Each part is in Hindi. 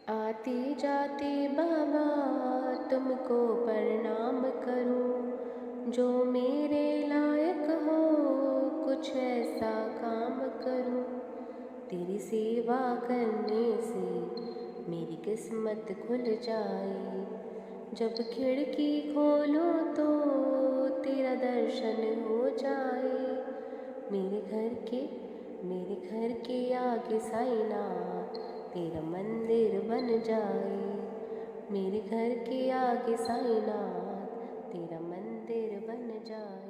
आते जाते बाबा तुमको प्रणाम करूं, जो मेरे लायक हो कुछ ऐसा काम करूं। तेरी सेवा करने से मेरी किस्मत खुल जाए, जब खिड़की खोलो तो तेरा दर्शन हो जाए। मेरे घर के मेरे घर के आगे साईनाथ तेरा मंदिर बन जाए। मेरे घर के आगे साईनाथ तेरा मंदिर बन जाए।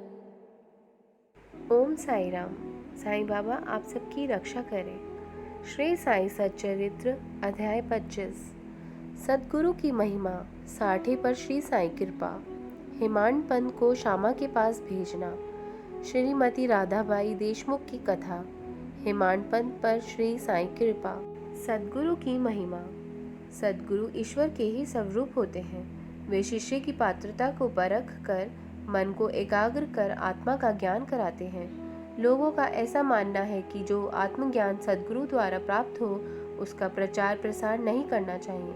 ओम साई राम। साईं बाबा आप सबकी रक्षा करें। श्री साई सच्चरित्र अध्याय 25। सद्गुरु की महिमा। साठे पर श्री साई कृपा। हेमांड पंत को श्यामा के पास भेजना। श्रीमती राधाबाई देशमुख की कथा। हेमांड पंत पर श्री साई कृपा। सद्गुरु की महिमा। सद्गुरु ईश्वर के ही स्वरूप होते हैं। वे शिष्य की पात्रता को परख कर मन को एकाग्र कर आत्मा का ज्ञान कराते हैं। लोगों का ऐसा मानना है कि जो आत्मज्ञान सद्गुरु द्वारा प्राप्त हो उसका प्रचार प्रसार नहीं करना चाहिए,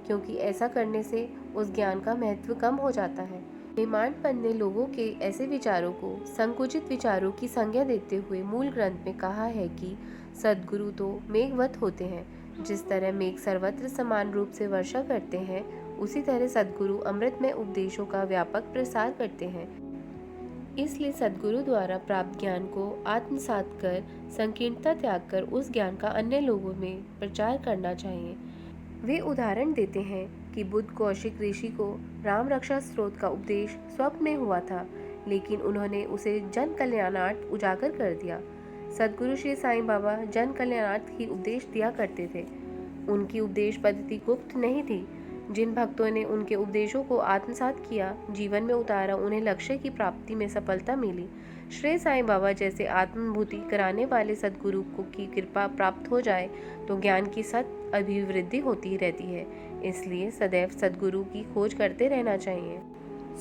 क्योंकि ऐसा करने से उस ज्ञान का महत्व कम हो जाता है। हेमांड पंत ने लोगों के ऐसे विचारों को संकुचित विचारों की संज्ञा देते हुए मूल ग्रंथ में कहा है कि सद्गुरु तो मेघवत होते हैं। जिस तरह मेघ सर्वत्र समान रूप से वर्षा करते हैं, उसी तरह सद्गुरु अमृतमय उपदेशों का व्यापक प्रसार करते हैं। इसलिए सद्गुरु द्वारा प्राप्त ज्ञान को आत्मसात कर संकीर्णता त्याग कर उस ज्ञान का अन्य लोगों में प्रचार करना चाहिए। वे उदाहरण देते हैं कि बुद्ध कौशिक ऋषि को राम रक्षा स्रोत का उपदेश स्वप्न में हुआ था, लेकिन उन्होंने उसे जन कल्याणार्थ उजागर कर दिया। सद्गुरु श्री साईं बाबा जन कल्याणार्थ ही उपदेश दिया करते थे। उनकी उपदेश पद्धति गुप्त नहीं थी। जिन भक्तों ने उनके उपदेशों को आत्मसात किया, जीवन में उतारा, उन्हें लक्ष्य की प्राप्ति में सफलता मिली। श्री साईं बाबा जैसे आत्मभूति कराने वाले सद्गुरु को की कृपा प्राप्त हो जाए तो ज्ञान की सतत अभिवृद्धि होती रहती है। इसलिए सदैव सद्गुरु की खोज करते रहना चाहिए।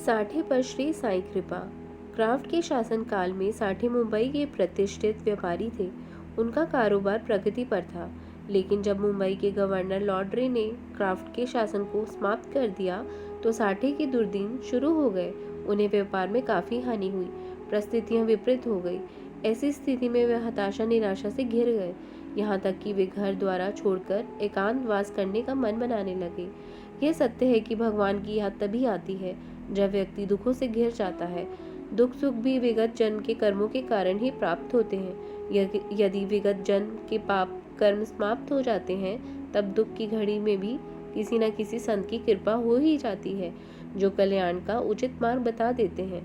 साठे पर श्री साईं कृपा। क्राफ्ट के शासन काल में साठे मुंबई के प्रतिष्ठित व्यापारी थे। उनका कारोबार प्रगति पर था, लेकिन जब मुंबई के गवर्नर लॉर्ड रे ने क्राफ्ट के शासन को समाप्त कर दिया तो साठे के दुर्दिन शुरू हो गए। उन्हें व्यापार में काफ़ी हानि हुई, परिस्थितियां विपरीत हो गई। ऐसी स्थिति में वे हताशा निराशा से घिर गए, यहाँ तक कि वे घर द्वारा छोड़कर एकांतवास करने का मन बनाने लगे। यह सत्य है कि भगवान की याद तभी आती है जब व्यक्ति दुखों से घिर जाता है। दुख सुख भी विगत जन्म के कर्मों के कारण ही प्राप्त होते हैं। यदि विगत जन्म के पाप कर्म समाप्त हो जाते हैं, तब दुख की घड़ी में भी किसी न किसी संत की कृपा हो ही जाती है, जो कल्याण का उचित मार्ग बता देते हैं।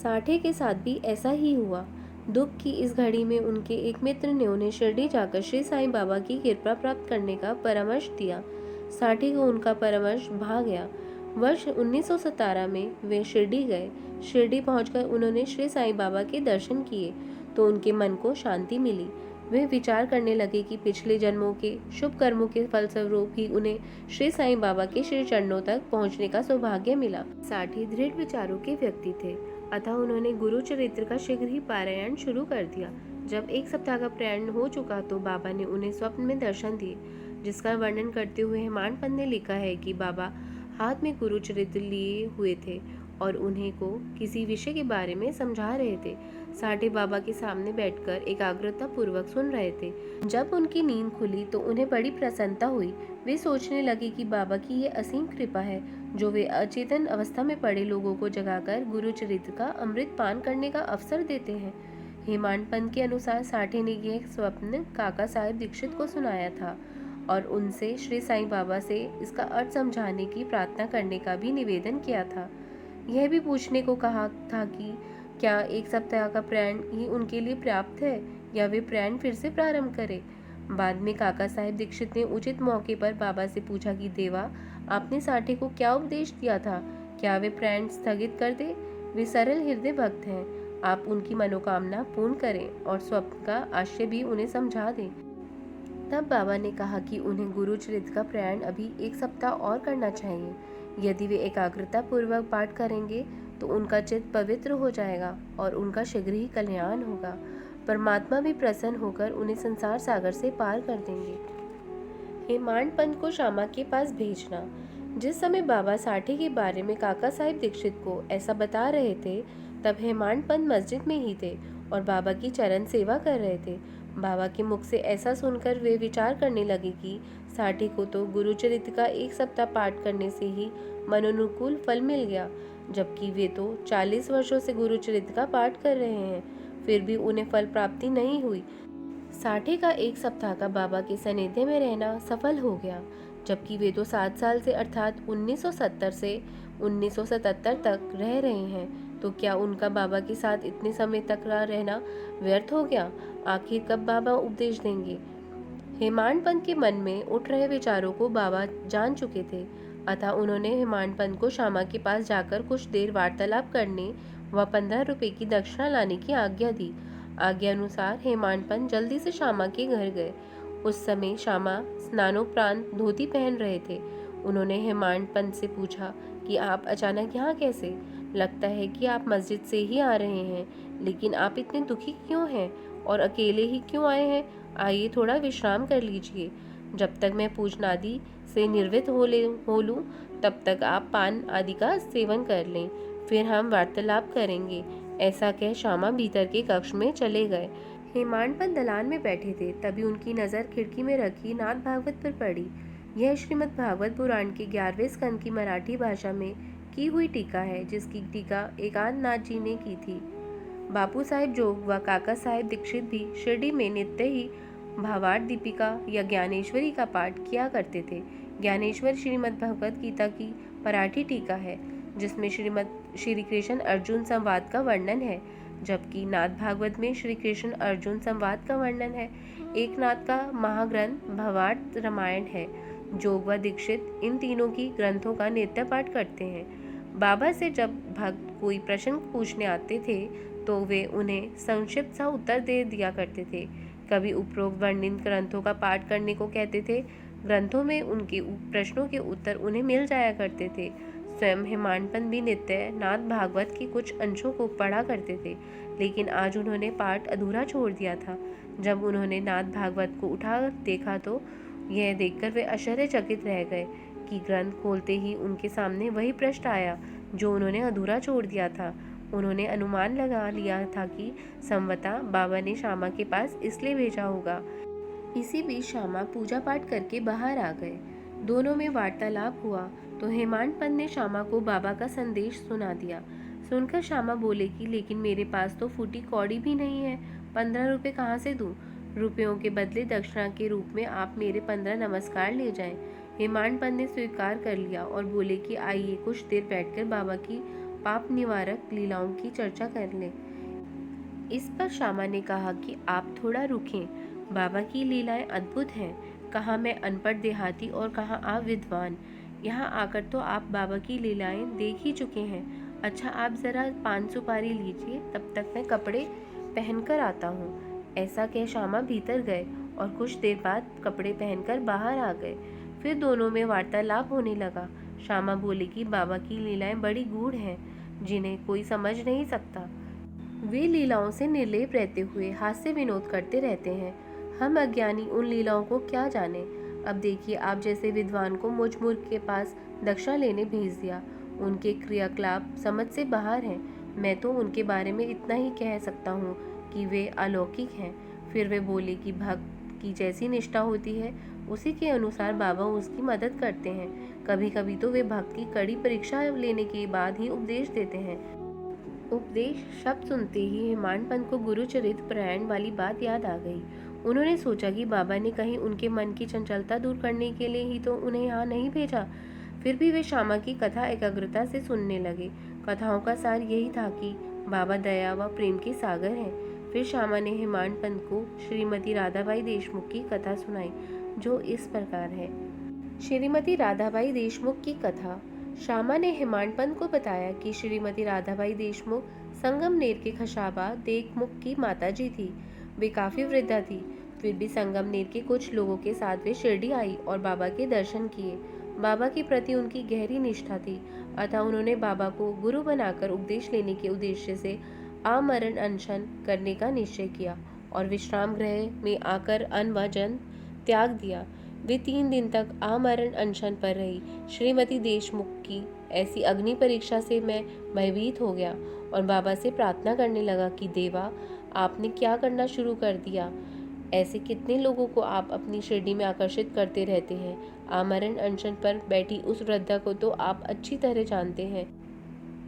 साठे के साथ भी ऐसा ही हुआ। दुख की इस घड़ी में उनके एक मित्र ने उन्हें शिरडी जाकर श्री साईं बाबा की कृपा प्राप्त करने का परामर्श दिया। साठे को उनका परामर्श भा गया। वर्ष 1917 में वे शिरडी गए। शिरडी पहुंचकर उन्होंने श्री साईं बाबा के दर्शन किए तो उनके मन को शांति मिली। वे विचार करने लगे कि पिछले जन्मों के शुभ कर्मों के फलस्वरूप ही उन्हें श्री साईं बाबा के श्री चरणों तक पहुंचने का सौभाग्य मिला। साठे दृढ़ विचारों के व्यक्ति थे, अतः उन्होंने गुरु चरित्र का शीघ्र ही पारायण शुरू कर दिया। जब एक सप्ताह का प्रयाण हो चुका तो बाबा ने उन्हें स्वप्न में दर्शन दिए, जिसका वर्णन करते हुए हेमांड पंत ने लिखा है कि बाबा हाथ में गुरु चरित्र लिए हुए थे और उन्हें को किसी विषय के बारे में समझा रहे थे। साठे बाबा के सामने बैठकर एकाग्रता पूर्वक सुन रहे थे। जब उनकी नींद खुली तो उन्हें बड़ी प्रसन्नता हुई। वे सोचने लगे कि बाबा की ये असीम कृपा है, जो वे अचेतन अवस्था में पड़े लोगों को जगाकर गुरु चरित्र का अमृत पान करने का अवसर देते हैं। हेमांड पंत के अनुसार साठे ने यह स्वप्न काका साहेब दीक्षित को सुनाया था और उनसे श्री साईं बाबा से इसका अर्थ समझाने की प्रार्थना करने का भी निवेदन किया था। यह भी पूछने को कहा था कि क्या एक सप्ताह का प्रयाण ही उनके लिए पर्याप्त है या वे प्रयाण फिर से प्रारंभ करें। बाद में काका साहेब दीक्षित ने उचित मौके पर बाबा से पूछा कि देवा, आपने साठे को क्या उपदेश दिया था, क्या वे प्रयाण स्थगित कर दे। वे सरल हृदय भक्त हैं, आप उनकी मनोकामना पूर्ण करें और स्वप्न का आशय भी उन्हें समझा दें। तब बाबा ने कहा कि उन्हें गुरु चरित्र का प्रयाण अभी एक सप्ताह और करना चाहिए। यदि वे एकाग्रता पूर्वक पाठ करेंगे तो उनका चित्त पवित्र हो जाएगा और उनका शीघ्र ही कल्याण होगा। परमात्मा भी प्रसन्न होकर उन्हें संसार सागर से पार कर देंगे। हेमांड पंत को श्यामा के पास भेजना। जिस समय बाबा साठी के बारे में काका साहिब दीक्षित को ऐसा बता रहे थे, तब हेमांड पंत मस्जिद में ही थे और बाबा की चरण सेवा कर रहे थे। बाबा के मुख से ऐसा सुनकर वे विचार करने लगे कि साठी को तो गुरुचरित्र का 1 सप्ताह पाठ करने से ही मनोनुकूल फल मिल गया, जबकि वे तो 40 वर्षों से गुरुचरित्र का पाठ कर रहे हैं, फिर भी उन्हें फल प्राप्ति नहीं हुई। साठी का 1 सप्ताह का बाबा के सानिध्य में रहना सफल हो गया, जबकि वे तो 7 साल से अर्थात 1970 से 1977 तक रह रहे हैं। तो क्या उनका बाबा के साथ इतने समय तक रहना व्यर्थ हो गया? आखिर कब बाबा उपदेश देंगे? हेमांड पंत के मन में उठ रहे विचारों को बाबा जान चुके थे, अतः उन्होंने हेमांड पंत को श्यामा के पास जाकर कुछ देर वार्तालाप करने व 15 रुपए की दक्षिणा लाने की आज्ञा दी। आज्ञा अनुसार हेमांड पंत जल्दी से श्यामा के घर गए। उस समय श्यामा स्नानोपरांत धोती पहन रहे थे। उन्होंने हेमांड पंत से पूछा कि आप अचानक यहाँ कैसे? लगता है कि आप मस्जिद से ही आ रहे हैं, लेकिन आप इतने दुखी क्यों हैं और अकेले ही क्यों आए हैं? आइए थोड़ा विश्राम कर लीजिए। जब तक मैं पूजनादि से निर्वृत्त हो लूँ, तब तक आप पान आदि का सेवन कर लें, फिर हम वार्तालाप करेंगे। ऐसा कह श्यामा भीतर के कक्ष में चले गए। हेमांड पंत दलान में बैठे थे, तभी उनकी नज़र खिड़की में रखी नाथ भागवत पर पड़ी। यह श्रीमद् भागवत पुराण के 11वें स्कंद की मराठी भाषा में की हुई टीका है, जिसकी टीका एकांत नाथ जी ने की थी। बापू साहेब जोग व काका साहेब दीक्षित भी शिरडी में नित्य ही भावार्थ दीपिका या ज्ञानेश्वरी का पाठ किया करते थे। ज्ञानेश्वर श्रीमद् भगवत गीता की मराठी टीका है, जिसमें श्री कृष्ण अर्जुन संवाद का वर्णन है, जबकि नाथ भागवत में श्री कृष्ण अर्जुन संवाद का वर्णन है। एक नाथ का महाग्रंथ भावार्थ रामायण है। जोग व दीक्षित इन तीनों की ग्रंथों का नित्य पाठ करते हैं। बाबा से जब भक्त कोई प्रश्न पूछने आते थे, तो वे उन्हें संक्षिप्त सा उत्तर दे दिया करते थे। कभी उपरोक्त वर्णित ग्रंथों का पाठ करने को कहते थे। ग्रंथों में उनके प्रश्नों के उत्तर उन्हें मिल जाया करते थे। स्वयं हेमांड पंत भी नित्य नाथ भागवत के कुछ अंशों को पढ़ा करते थे, लेकिन आज उन्होंने पाठ अधूरा छोड़ दिया था। जब उन्होंने नाथ भागवत को उठा देखा, तो यह देखकर वे आश्चर्यचकित रह गए कि ग्रंथ खोलते ही उनके सामने वही पृष्ठ आया जो उन्होंने अधूरा छोड़ दिया था। उन्होंने अनुमान लगा लिया था कि संवता बाबा ने श्यामा के पास इसलिए भेजा होगा। इसी बीच श्यामा पूजा पाठ करके बाहर आ गए। दोनों में वार्तालाप हुआ तो हेमांड पंत ने श्यामा को बाबा का संदेश सुना दिया। सुनकर श्यामा बोले कि लेकिन मेरे पास तो फूटी कौड़ी भी नहीं है, 15 रुपये कहाँ से दूँ? रुपयों के बदले दक्षिणा के रूप में आप मेरे 15 नमस्कार ले जाएं। हेमांड पंत ने स्वीकार कर लिया और बोले कि आइए कुछ देर बैठकर बाबा की पाप निवारक लीलाओं की चर्चा कर लें। इस पर श्यामा ने कहा कि आप थोड़ा रुकें, बाबा की लीलाएं अद्भुत हैं। कहाँ मैं अनपढ़ देहाती और कहाँ आप विद्वान। यहाँ आकर तो आप बाबा की लीलाएं देख ही चुके हैं। अच्छा, आप ज़रा पान सुपारी लीजिए, तब तक मैं कपड़े पहनकर आता हूँ। ऐसा कह श्यामा भीतर गए और कुछ देर बाद कपड़े पहनकर बाहर आ गए। फिर दोनों में वार्तालाप होने लगा। श्यामा बोले कि बाबा की लीलाएं बड़ी गूढ़ हैं, जिन्हें कोई समझ नहीं सकता। वे लीलाओं से निर्लेप रहते हुए हास्य विनोद करते रहते हैं। हम अज्ञानी उन लीलाओं को क्या जाने। अब देखिए, आप जैसे विद्वान को मुझ मूर्ख के पास दक्षिणा लेने भेज दिया। उनके क्रियाकलाप समझ से बाहर हैं। मैं तो उनके बारे में इतना ही कह सकता हूँ कि वे अलौकिक हैं। फिर वे बोले कि भक्त की जैसी निष्ठा होती है, उसी के अनुसार बाबा उसकी मदद करते हैं। कभी कभी तो वे भक्त की कड़ी परीक्षा लेने के बाद ही उपदेश देते हैं। उपदेश शब्द सुनते ही हेमांड पंत को गुरुचरित्र पारायण वाली बात याद आ गई। उन्होंने सोचा कि बाबा ने कहीं उनके मन की चंचलता दूर करने के लिए ही तो उन्हें यहाँ नहीं भेजा। फिर भी वे श्यामा की कथा एकाग्रता से सुनने लगे। कथाओं का सार यही था कि बाबा दया व प्रेम के सागर हैं। फिर श्यामा ने हेमांड पंत को श्रीमती राधाबाई देशमुख की कथा सुनाई, जो इस प्रकार है। श्रीमती राधाबाई देशमुख की कथा। श्यामा ने हेमांड पंत को बताया कि श्रीमती राधाबाई देशमुख संगमनेर के खशाबा देशमुख की माताजी थी। वे काफ़ी वृद्धा थी, फिर भी संगमनेर के कुछ लोगों के साथ वे शिरडी आई और बाबा के दर्शन किए। बाबा के प्रति उनकी गहरी निष्ठा थी, अतः उन्होंने बाबा को गुरु बनाकर उपदेश लेने के उद्देश्य से आमरण अनशन करने का निश्चय किया और विश्राम गृह में आकर अन्न व जल त्याग दिया। वे 3 दिन तक आमरण अनशन पर रही। श्रीमती देशमुख की ऐसी अग्नि परीक्षा से मैं भयभीत हो गया और बाबा से प्रार्थना करने लगा कि देवा, आपने क्या करना शुरू कर दिया। ऐसे कितने लोगों को आप अपनी शिरडी में आकर्षित करते रहते हैं। आमरण अनशन पर बैठी उस वृद्धा को तो आप अच्छी तरह जानते हैं।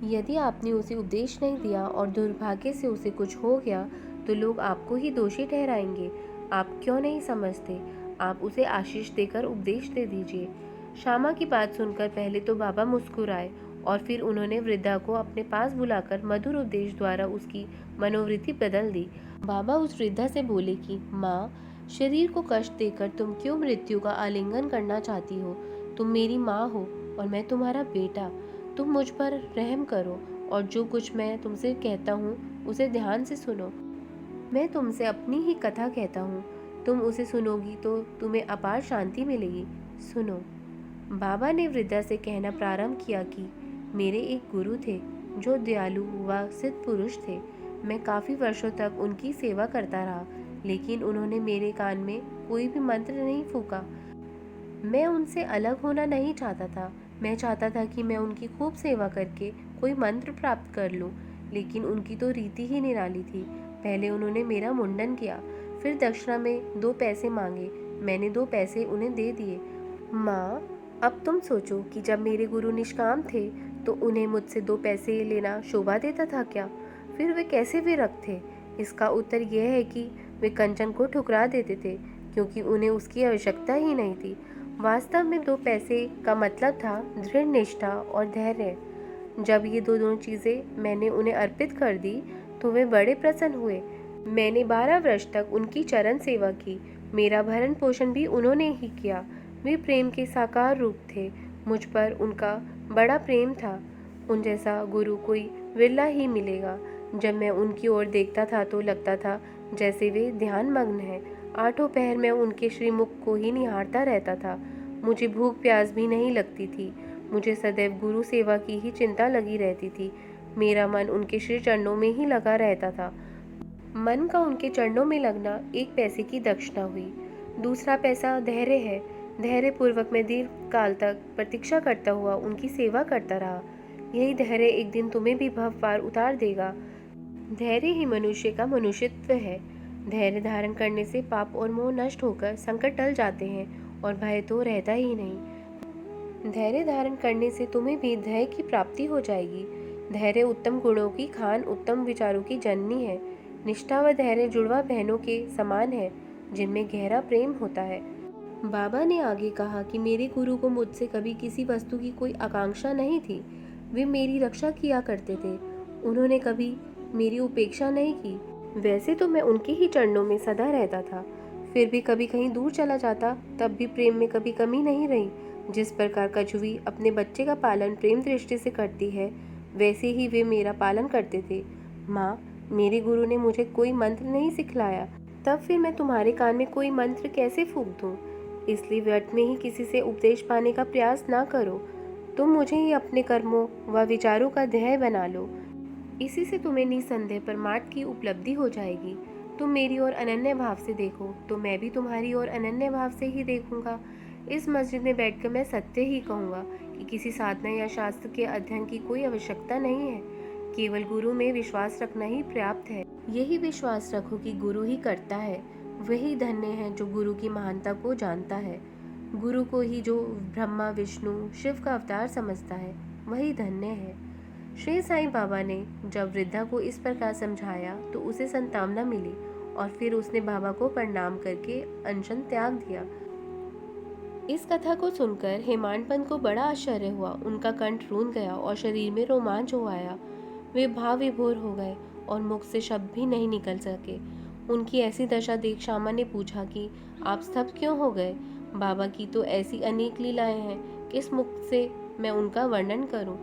यदि आपने उसे उपदेश नहीं दिया और दुर्भाग्य से उसे कुछ हो गया तो लोग आपको ही दोषी ठहराएंगे। आप क्यों नहीं समझते? आप उसे आशीष देकर उपदेश दे दीजिए। श्यामा की बात सुनकर पहले तो बाबा मुस्कुराए और फिर उन्होंने वृद्धा को अपने पास बुलाकर मधुर उपदेश द्वारा उसकी मनोवृत्ति बदल दी। बाबा उस वृद्धा से बोले कि माँ, शरीर को कष्ट देकर तुम क्यों मृत्यु का आलिंगन करना चाहती हो? तुम मेरी माँ हो और मैं तुम्हारा बेटा। तुम मुझ पर रहम करो और जो कुछ मैं तुमसे कहता हूँ उसे ध्यान से सुनो। मैं तुमसे अपनी ही कथा कहता हूँ, तुम उसे सुनोगी तो तुम्हें अपार शांति मिलेगी। सुनो। बाबा ने वृद्धा से कहना प्रारंभ किया कि मेरे एक गुरु थे जो दयालु व सिद्ध पुरुष थे। मैं काफ़ी वर्षों तक उनकी सेवा करता रहा, लेकिन उन्होंने मेरे कान में कोई भी मंत्र नहीं फूका। मैं उनसे अलग होना नहीं चाहता था। मैं चाहता था कि मैं उनकी खूब सेवा करके कोई मंत्र प्राप्त कर लूं, लेकिन उनकी तो रीति ही निराली थी। पहले उन्होंने मेरा मुंडन किया, फिर दक्षिणा में 2 पैसे मांगे। मैंने 2 पैसे उन्हें दे दिए। माँ, अब तुम सोचो कि जब मेरे गुरु निष्काम थे तो उन्हें मुझसे 2 पैसे लेना शोभा देता था क्या? फिर वे कैसे विरक्त थे? इसका उत्तर यह है कि वे कंचन को ठुकरा देते थे, क्योंकि उन्हें उसकी आवश्यकता ही नहीं थी। वास्तव में 2 पैसे का मतलब था दृढ़ निष्ठा और धैर्य। जब ये दोनों चीज़ें मैंने उन्हें अर्पित कर दी तो वे बड़े प्रसन्न हुए। मैंने 12 वर्ष तक उनकी चरण सेवा की। मेरा भरण पोषण भी उन्होंने ही किया। वे प्रेम के साकार रूप थे। मुझ पर उनका बड़ा प्रेम था। उन जैसा गुरु कोई विरला ही मिलेगा। जब मैं उनकी ओर देखता था तो लगता था जैसे वे ध्यान मग्न हैं। 8 पहर मैं उनके श्रीमुख को ही निहारता रहता था। मुझे भूख प्यास भी नहीं लगती थी। मुझे सदैव गुरु सेवा की ही चिंता लगी रहती थी। मेरा मन उनके श्री चरणों में ही लगा रहता था। मन का उनके चरणों में लगना 1 पैसे की दक्षिणा हुई। दूसरा पैसा धैर्य है। धैर्य पूर्वक मैं दीर्घ काल तक प्रतीक्षा करता हुआ उनकी सेवा करता रहा। यही धैर्य एक दिन तुम्हें भी भव पार उतार देगा। धैर्य ही मनुष्य का मनुष्यत्व है। धैर्य धारण करने से पाप और मोह नष्ट होकर संकट टल जाते हैं और भय तो रहता ही नहीं। धैर्य धारण करने से तुम्हें भी धैर्य की प्राप्ति हो जाएगी। धैर्य उत्तम गुणों की खान, उत्तम विचारों की जननी है। निष्ठा व धैर्य जुड़वा बहनों के समान है, जिनमें गहरा प्रेम होता है। बाबा ने आगे कहा कि मेरे गुरु को मुझसे कभी किसी वस्तु की कोई आकांक्षा नहीं थी। वे मेरी रक्षा किया करते थे। उन्होंने कभी मेरी उपेक्षा नहीं की। वैसे तो मैं उनके ही चरणों में सदा रहता था। फिर भी कभी कहीं दूर चला जाता तब भी प्रेम में कभी कमी नहीं रही। जिस प्रकार कछुई अपने बच्चे का पालन प्रेम दृष्टि से करती है, वैसे ही वे मेरा पालन करते थे। माँ, मेरे गुरु ने मुझे कोई मंत्र नहीं सिखलाया, तब फिर मैं तुम्हारे कान में कोई मंत्र कैसे फूंक दूँ? इसलिए व्यर्थ में ही किसी से उपदेश पाने का प्रयास ना करो। तुम मुझे ही अपने कर्मों व विचारों का ध्येय बना लो। इसी से तुम्हें निसंदेह परमार्थ की उपलब्धि हो जाएगी। तुम मेरी ओर अनन्य भाव से देखो तो मैं भी तुम्हारी ओर अनन्य भाव से ही देखूंगा। इस मस्जिद में बैठकर मैं सत्य ही कहूँगा कि किसी साधना या शास्त्र के अध्ययन की कोई आवश्यकता नहीं है। केवल गुरु में विश्वास रखना ही पर्याप्त है। यही विश्वास रखो कि गुरु ही करता है। वही धन्य है जो गुरु की महानता को जानता है। गुरु को ही जो ब्रह्मा विष्णु शिव का अवतार समझता है, वही धन्य है। श्री साईं बाबा ने जब वृद्धा को इस प्रकार समझाया तो उसे संतावना मिली और फिर उसने बाबा को प्रणाम करके अनशन त्याग दिया। इस कथा को सुनकर हेमाडपंत को बड़ा आश्चर्य हुआ। उनका कंठ रूंध गया और शरीर में रोमांच हो आया। वे भाव विभोर हो गए और मुख से शब्द भी नहीं निकल सके। उनकी ऐसी दशा देख श्यामा ने पूछा कि आप स्तब्ध क्यों हो गए? बाबा की तो ऐसी अनेक लीलाएं हैं, किस मुख से मैं उनका वर्णन करूं?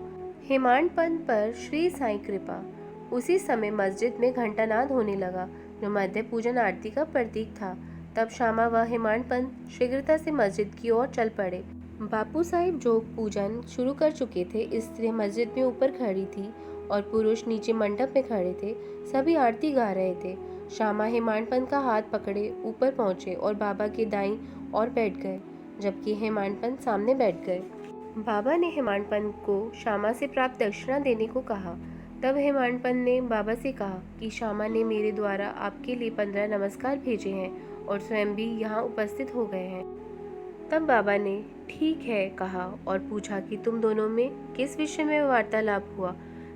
हेमाडपंत पर श्री साईं कृपा। उसी समय मस्जिद में घंटानाद होने लगा, जो मध्य पूजन आरती का प्रतीक था। तब श्यामा व हेमाडपंत शीघ्रता से मस्जिद की ओर चल पड़े। बापू साहिब जो पूजन शुरू कर चुके थे, स्त्रियां मस्जिद में ऊपर खड़ी थी और पुरुष नीचे मंडप में खड़े थे। सभी आरती गा रहे थे। श्यामा हेमाडपंत का हाथ पकड़े ऊपर पहुंचे और बाबा के दाईं ओर बैठ गए। जबकि हेमाडपंत सामने बैठ गए। बाबा ने हेमाडपंत को श्यामा से प्राप्त दक्षिणा देने को कहा। तब हेमाडपंत ने बाबा से कहा कि श्यामा ने मेरे द्वारा आपके लिए 15 नमस्कार भेजे हैं और स्वयं भी यहाँ उपस्थित हो गए हैं। तब बाबा ने ठीक है कहा और पूछा कि तुम दोनों में किस विषय में वार्तालाप हुआ।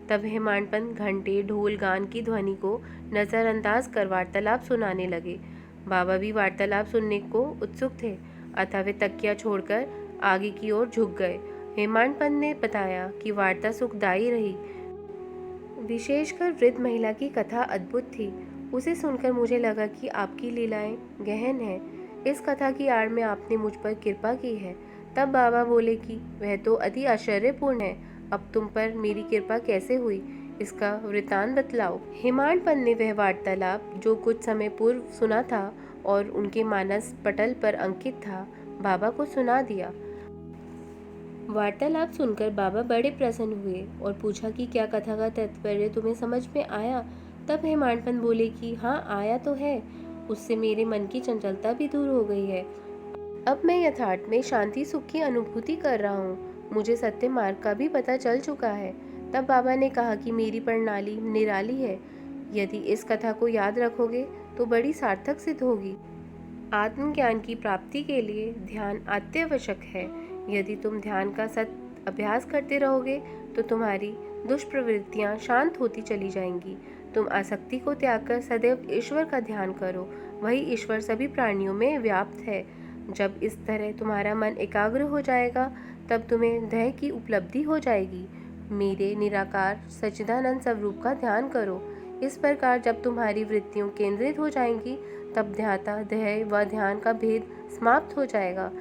तब हेमाडपंत घंटे ढोल गान की ध्वनि को नज़रअंदाज कर वार्तालाप सुनाने लगे। बाबा भी वार्तालाप सुनने को उत्सुक थे, अतः वे तकिया छोड़कर आगे की ओर झुक गए। हेमाडपंत ने बताया कि वार्ता सुखदायी रही, विशेषकर वृद्ध महिला की कथा अद्भुत थी। उसे सुनकर मुझे लगा कि आपकी लीलाएं गहन हैं। इस कथा की आड़ में आपने मुझ पर कृपा की है। तब बाबा बोले कि वह तो अति आश्चर्यपूर्ण है। अब तुम पर मेरी कृपा कैसे हुई, इसका वृतांत बतलाओ। हेमाडपंत ने वह वार्तालाप जो कुछ समय पूर्व सुना था और उनके मानस पटल पर अंकित था, बाबा को सुना दिया। वार्तालाप सुनकर बाबा बड़े प्रसन्न हुए और पूछा कि क्या कथा का तात्पर्य तुम्हें समझ में आया। तब हेमाडपंत बोले कि हाँ, आया तो है। उससे मेरे मन की चंचलता भी दूर हो गई है। अब मैं यथार्थ में शांति सुख की अनुभूति कर रहा हूँ। मुझे सत्य मार्ग का भी पता चल चुका है। तब बाबा ने कहा कि मेरी प्रणाली निराली है। यदि इस कथा को याद रखोगे तो बड़ी सार्थक सिद्ध होगी। आत्मज्ञान की प्राप्ति के लिए ध्यान अत्यावश्यक है। यदि तुम ध्यान का सतत अभ्यास करते रहोगे तो तुम्हारी दुष्प्रवृत्तियां शांत होती चली जाएंगी। तुम आसक्ति को त्याग कर सदैव ईश्वर का ध्यान करो। वही ईश्वर सभी प्राणियों में व्याप्त है। जब इस तरह तुम्हारा मन एकाग्र हो जाएगा तब तुम्हें ध्येय की उपलब्धि हो जाएगी। मेरे निराकार सच्चिदानंद स्वरूप का ध्यान करो। इस प्रकार जब तुम्हारी वृत्तियां केंद्रित हो जाएंगी तब ध्याता ध्येय व ध्यान का भेद समाप्त हो जाएगा।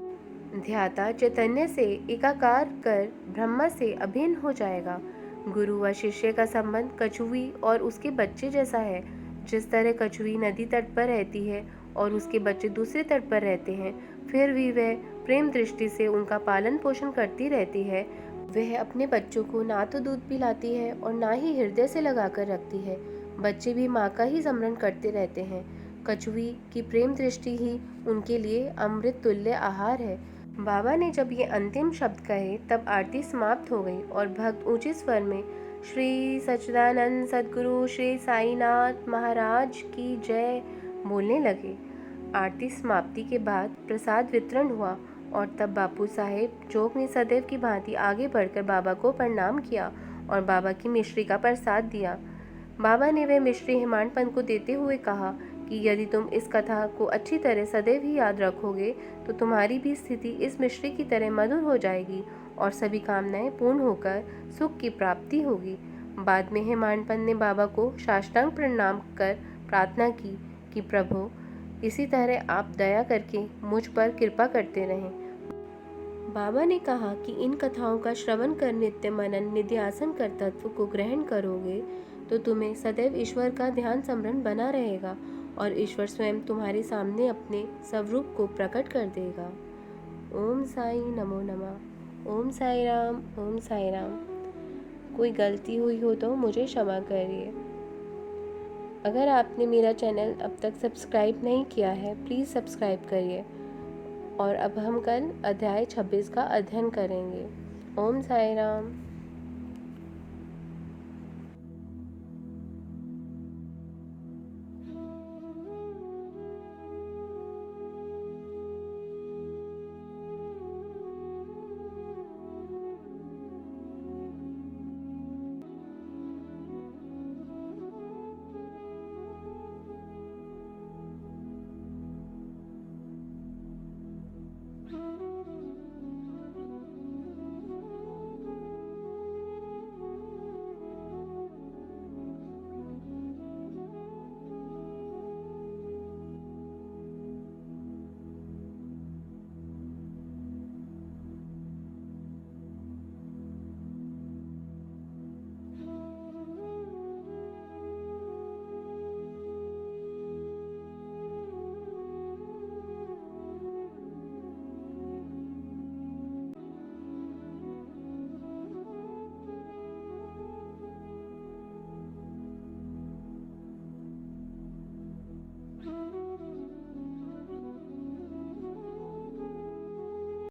ध्याता चैतन्य से एकाकार कर ब्रह्म से अभिन्न हो जाएगा। गुरु व शिष्य का संबंध कछुई और उसके बच्चे जैसा है। जिस तरह कछुई नदी तट पर रहती है और उसके बच्चे दूसरे तट पर रहते हैं, फिर भी वह प्रेम दृष्टि से उनका पालन पोषण करती रहती है। वह अपने बच्चों को ना तो दूध पिलाती है और ना ही हृदय से लगाकर रखती है। बच्चे भी माँ का ही स्मरण करते रहते हैं। कछुई की प्रेम दृष्टि ही उनके लिए अमृत तुल्य आहार है। बाबा ने जब ये अंतिम शब्द कहे तब आरती समाप्त हो गई और भक्त ऊंचे स्वर में श्री सच्चिदानंद सद्गुरु श्री साईनाथ महाराज की जय बोलने लगे। आरती समाप्ति के बाद प्रसाद वितरण हुआ और तब बापू साहेब जोग ने सदैव की भांति आगे बढ़कर बाबा को प्रणाम किया और बाबा की मिश्री का प्रसाद दिया। बाबा ने वह मिश्री हेमाडपंत को देते हुए कहा कि यदि तुम इस कथा को अच्छी तरह सदैव ही याद रखोगे तो तुम्हारी भी स्थिति इस मिश्री की तरह मधुर हो जाएगी और सभी कामनाएं पूर्ण होकर सुख की प्राप्ति होगी। बाद में हेमाडपंत ने बाबा को साष्टांग प्रणाम कर प्रार्थना की कि प्रभु, इसी तरह आप दया करके मुझ पर कृपा करते रहें। बाबा ने कहा कि इन कथाओं का श्रवण कर नित्य मनन निध्यासन कर तत्व को ग्रहण करोगे तो तुम्हें सदैव ईश्वर का ध्यान स्मरण बना रहेगा और ईश्वर स्वयं तुम्हारे सामने अपने स्वरूप को प्रकट कर देगा। ओम साई नमो नमः। ओम साई राम। ओम साई राम। कोई गलती हुई हो तो मुझे क्षमा करिए। अगर आपने मेरा चैनल अब तक सब्सक्राइब नहीं किया है, प्लीज़ सब्सक्राइब करिए। और अब हम कल अध्याय 26 का अध्ययन करेंगे। ओम साई राम।